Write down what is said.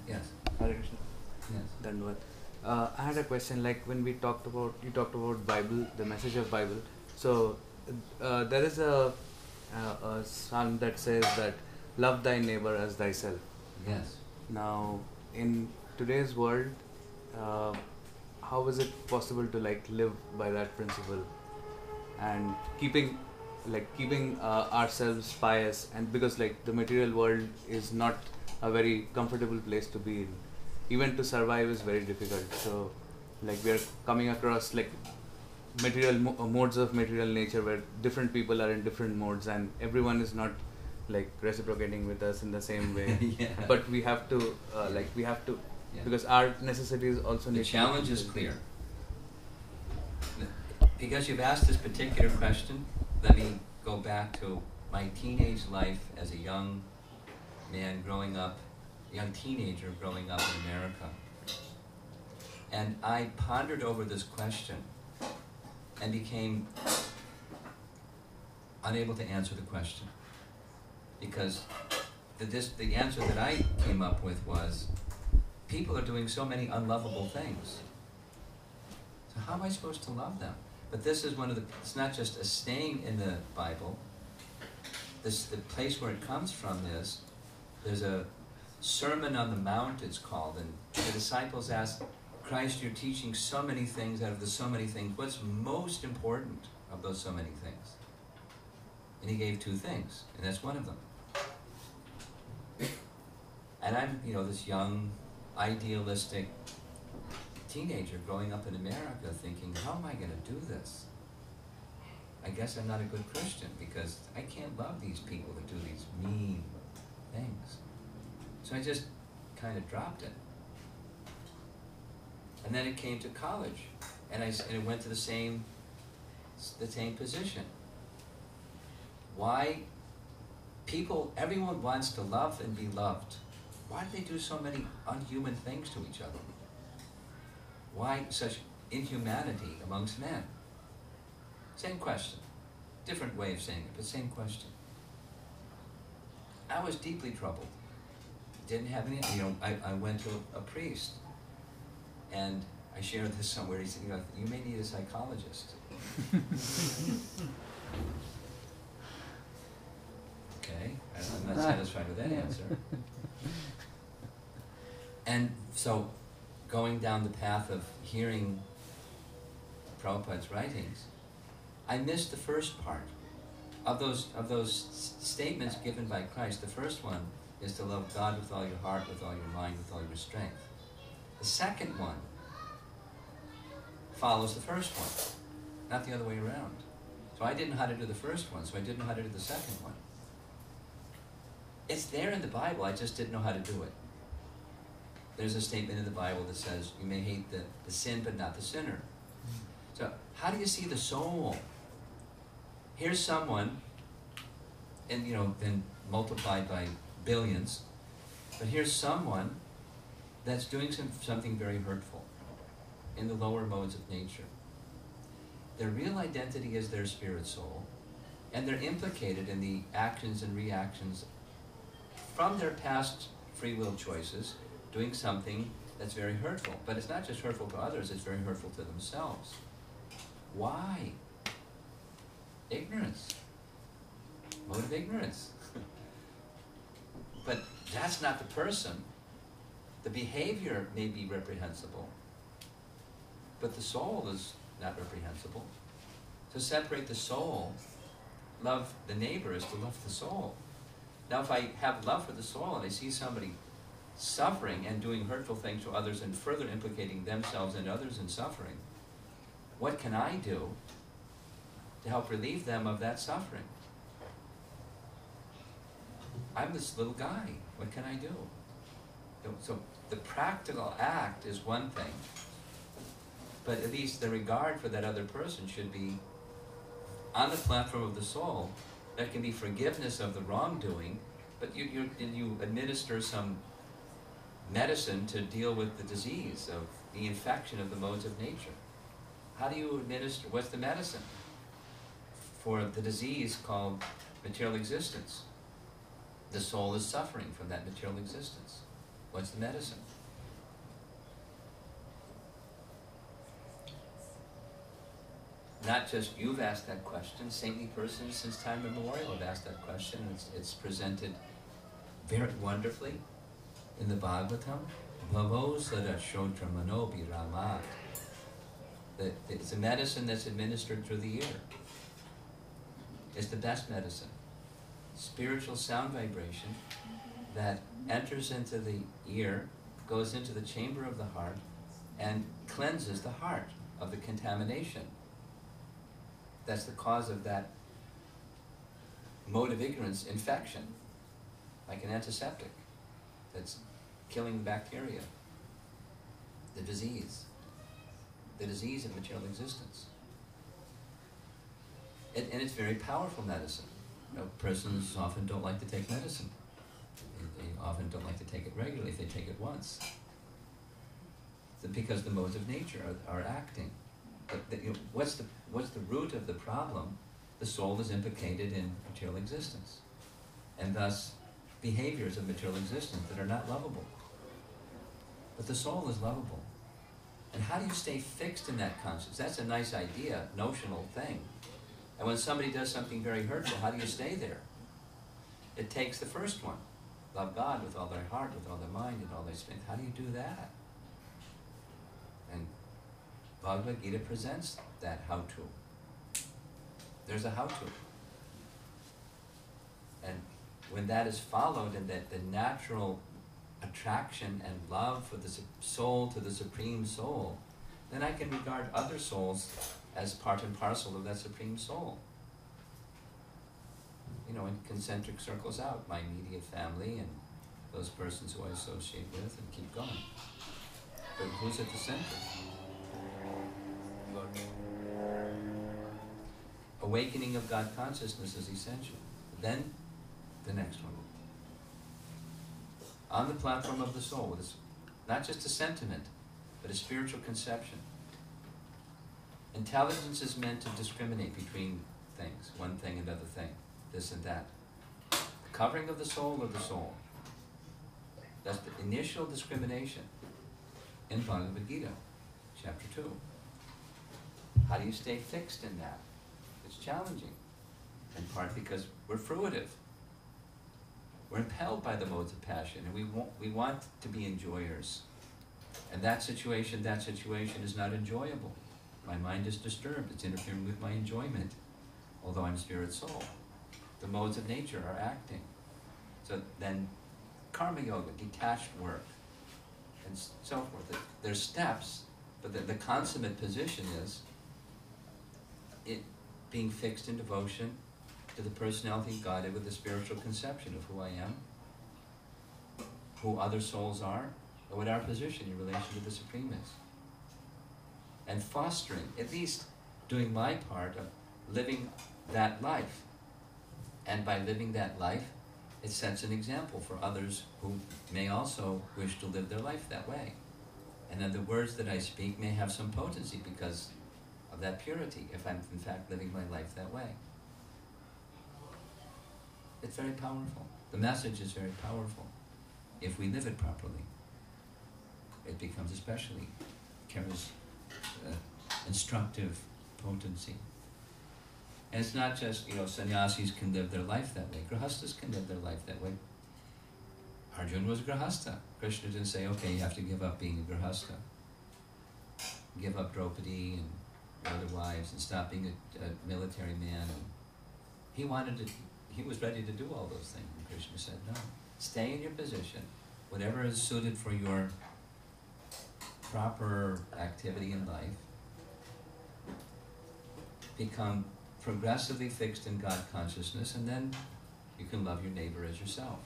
Yes. Hare Krishna. Yes. Dandavad. I had a question. Like when you talked about Bible, the message of Bible. So there is a psalm that says that love thy neighbor as thyself. Yes. Now, in today's world, how is it possible to like live by that principle and keeping ourselves pious? And because like the material world is not a very comfortable place to be in, even to survive is very difficult. So like we are coming across like material modes of material nature where different people are in different modes and everyone is not like reciprocating with us in the same way. Yeah. But we have to Yeah. because our necessities also The need challenge is clear. Because you've asked this particular question, let me go back to my teenage life as a young man growing up, young teenager growing up in America. And I pondered over this question and became unable to answer the question. Because the answer that I came up with was, people are doing so many unlovable things. So how am I supposed to love them? But this is one of the, it's not just a staying in the Bible. The place where it comes from is, there's a Sermon on the Mount, it's called, and the disciples asked, Christ, you're teaching so many things. Out of the so many things, what's most important of those so many things? And he gave two things, and that's one of them. And I'm, this young, idealistic teenager growing up in America thinking, how am I going to do this? I guess I'm not a good Christian because I can't love these people that do these mean things. So I just kind of dropped it. And then it came to college, and it went to the same position. Why everyone wants to love and be loved. Why do they do so many unhuman things to each other? Why such inhumanity amongst men? Same question. Different way of saying it, but same question. I was deeply troubled. Didn't have any, I went to a priest, and I shared this somewhere. He said, you may need a psychologist. Okay, I'm not satisfied with that answer. And so, going down the path of hearing Prabhupada's writings, I missed the first part of those statements given by Christ. The first one is to love God with all your heart, with all your mind, with all your strength. The second one follows the first one, not the other way around. So I didn't know how to do the first one, so I didn't know how to do the second one. It's there in the Bible, I just didn't know how to do it. There's a statement in the Bible that says, you may hate the sin, but not the sinner. So how do you see the soul? Here's someone, and then multiplied by billions, but here's someone that's doing something very hurtful in the lower modes of nature. Their real identity is their spirit soul, and they're implicated in the actions and reactions from their past free will choices, doing something that's very hurtful. But it's not just hurtful to others, it's very hurtful to themselves. Why? Ignorance. Mode of ignorance. But that's not the person. The behavior may be reprehensible, but the soul is not reprehensible. To separate the soul, love the neighbor is to love the soul. Now if I have love for the soul and I see somebody suffering and doing hurtful things to others and further implicating themselves and others in suffering, what can I do to help relieve them of that suffering? I'm this little guy. What can I do? So the practical act is one thing, but at least the regard for that other person should be on the platform of the soul. That can be forgiveness of the wrongdoing, but you administer some medicine to deal with the disease of the infection of the modes of nature. How do you administer, what's the medicine for the disease called material existence? The soul is suffering from that material existence. What's the medicine? Not just you've asked that question, saintly persons since time immemorial have asked that question. It's presented very wonderfully in the Bhagavatam. Bhavo sada shodra manobi ramat. It's a medicine that's administered through the ear. It's the best medicine. Spiritual sound vibration that enters into the ear, goes into the chamber of the heart, and cleanses the heart of the contamination. That's the cause of that mode of ignorance infection, like an antiseptic that's killing the bacteria, the disease of material existence. And it's very powerful medicine. Persons often don't like to take medicine. They often don't like to take it regularly if they take it once. Because the modes of nature are acting. But what's the root of the problem? The soul is implicated in material existence, and thus behaviors of material existence that are not lovable. But the soul is lovable. And how do you stay fixed in that consciousness? That's a nice idea, notional thing. And when somebody does something very hurtful, how do you stay there? It takes the first one. Love God with all their heart, with all their mind, and all their strength. How do you do that? And Bhagavad Gita presents that how-to. There's a how-to. And when that is followed, and that the natural attraction and love for the soul to the Supreme Soul, then I can regard other souls as part and parcel of that Supreme Soul. In concentric circles out, my immediate family and those persons who I associate with, and keep going. But who's at the center? God. Awakening of God consciousness is essential. Then, the next one. On the platform of the soul, it's not just a sentiment, but a spiritual conception. Intelligence is meant to discriminate between things, one thing, another thing, this and that. The covering of the soul of the soul. That's the initial discrimination in Bhagavad Gita, chapter 2. How do you stay fixed in that? It's challenging, in part because we're fruitive. We're impelled by the modes of passion, and we want to be enjoyers. And that situation is not enjoyable. My mind is disturbed. It's interfering with my enjoyment, although I'm spirit soul. The modes of nature are acting. So then, karma yoga, detached work, and so forth. There's steps, but the consummate position is it being fixed in devotion to the personality of Godhead with a spiritual conception of who I am, who other souls are, and what our position in relation to the Supreme is. And fostering, at least doing my part of living that life. And by living that life, it sets an example for others who may also wish to live their life that way. And then the words that I speak may have some potency because of that purity, if I'm in fact living my life that way. It's very powerful. The message is very powerful. If we live it properly, it becomes especially carries instructive potency. And it's not just, sannyasis can live their life that way. Grihastas can live their life that way. Arjuna was a grihasta. Krishna didn't say, okay, you have to give up being a grihasta. Give up Draupadi and other wives and stop being a military man. And he was ready to do all those things. And Krishna said, no, stay in your position. Whatever is suited for your proper activity in life, become progressively fixed in God consciousness, and then you can love your neighbor as yourself.